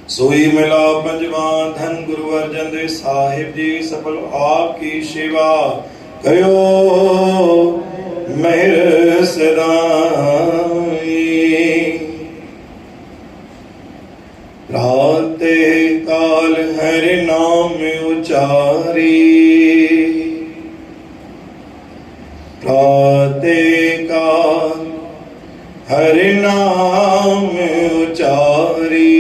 सोई मिला पंजवा धन गुरु अर्जन देव साहिब जी सफल आपकी सेवा कयो मेहर सदाई। प्राते काल हरि नाम उचारी, प्राते काल हरि नाम उचारी।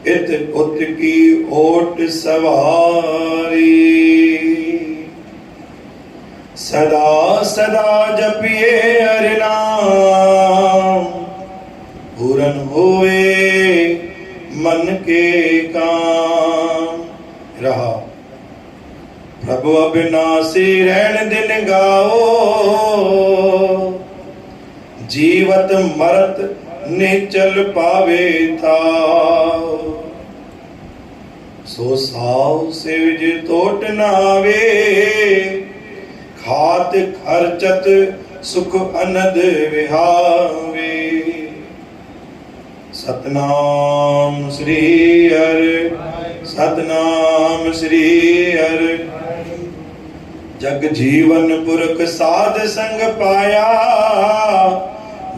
इत उत की ओट सवारी, सदा सदा जपिए हरि नाम। पूरन होए मन के काम। रहा प्रभु अविनाशी रहन दिन गाओ। जीवत मरत निचल पावे था। सो साव सिवज तोट नावे। खात खर्चत सुख अनद विहावे। सतनाम श्री हरि, सतनाम श्री हरि। जग जीवन पुरख साध संग पाया।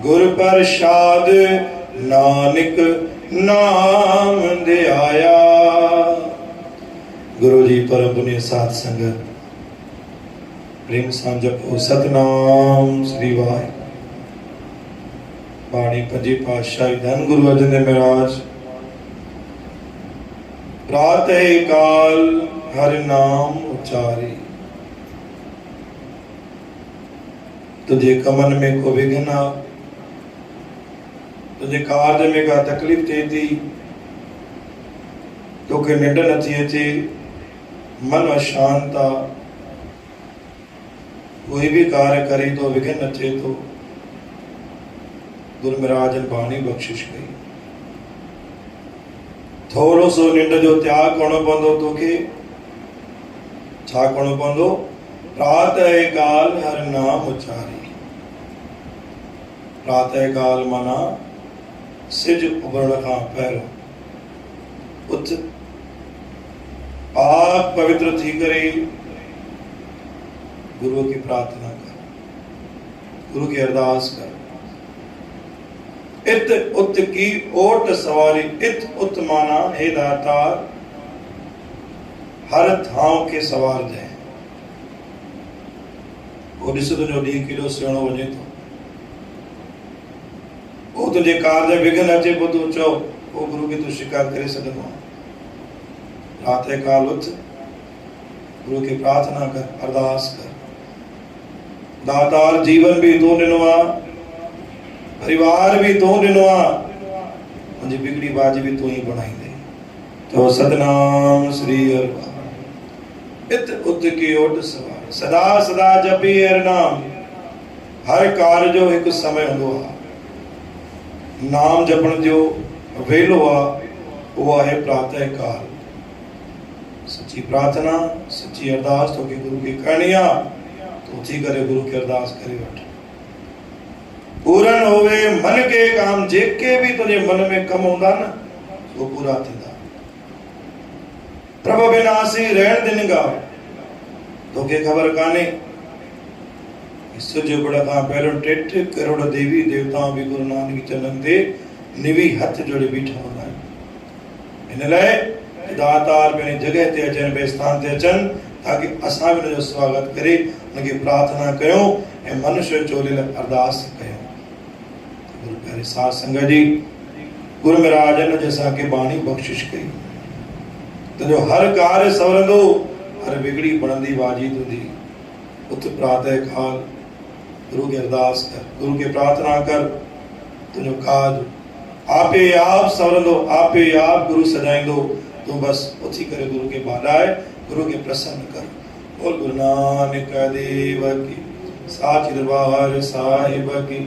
गुर प्रसाद नानक नाम ध्याया। गुरु जी परम पुण्य साध संगत प्रेम सां जपो सतनाम श्री वाहे। बाणी पंजी पातशाही धन गुरु अर्जन देव महाराज। प्रातः काल हरि नाम उचारी। तुझे कमन में को विघ्न आ, तुझे कार्य में का तकलीफ थिए थी, तोखे निंड नथी अचे, मन अशांत आ, कोई भी कार्य करे तो विघ्न अचे तो गुरु महाराज ने बाणी बख्शिश कई। थोड़ो सो निंड जो त्याग करणो पवंदो तोखे। छा करणो पवंदो? प्रातः काल हरि नाम उचारी। प्रातः काल माना सिज उभरण खां पहिरियों उथ, पाक पवित्र थी करे गुरु की प्रार्थना कर, गुरु की अरदास कर। इत उत की ओट सवारी। इत उत माना हे दातार हर थाव के सवार जाए। वो ॾिस तुंहिंजो ॾींहुं केॾो सुहिणो वञे थो। वो तुझे कार्य विघ्न अचे पोइ तूं चओ, वो गुरु की तू शिकायत करे सघंदो आहे। प्रातः काल उथ, गुरु की प्रार्थना कर, अरदास कर। दातार जीवन भी तूं ॾिनो आहे, परिवार भी तूं ॾिनो आहे, मुंहिंजी बिगड़ी बाजी भी तूं ही बणाईंदे। तो सतनाम श्री हरि। इत उत की ओट सवार, सदा सदा जपी हरि नाम। हर कार्य जो एक समय हूंदो आहे। नाम जपण जो वेलो आहे, उहो आहे प्रातः काल। सच्ची प्रार्थना, सच्ची अरदास तोखे गुरु की करणी आहे, तो उथी करे गुरु की अरदास करे वठ। पूरन होवे मन के काम। जेके भी तुझे मन में कम हूंदा न वो पूरा थींदा। प्रभु अविनाशी रहण दिन गाओ। तोखे ख़बर कान्हे सिज उभण खां पहिरियों 33 करोड़ देवी देवताओं भी गुरु नानक चरणनि ते निवी हथ जोड़े बीठा हूंदा आहिनि। हिन लाइ दातार पंहिंजी जॻह ते अचनि, पंहिंजे स्थान ते अचनि, ताकि असां बि हुनजो स्वागत करे हुनखे प्रार्थना कयूं ऐं मनुष्य चोले लाइ अरदास कयूं। गुरु प्यारे साध संगत जी, गुरु महाराज ने असांखे बाणी बख़्शिश कई। तुंहिंजो हर कार्य सवरंदो, हर बिगड़ी बनंदी वाजी तुंहिंजी। उथ प्रातः काल गुरु की अरदास कर, गुरु की प्रार्थना कर। तुझो काज आपे आप सवरंदो, आपे आप गुरु सजाइंदो। तू बस उथी करे गुरु के बालाए, गुरु के प्रसन्न कर। बोल गुरु नानक देव की, साच दरबार साहिब की।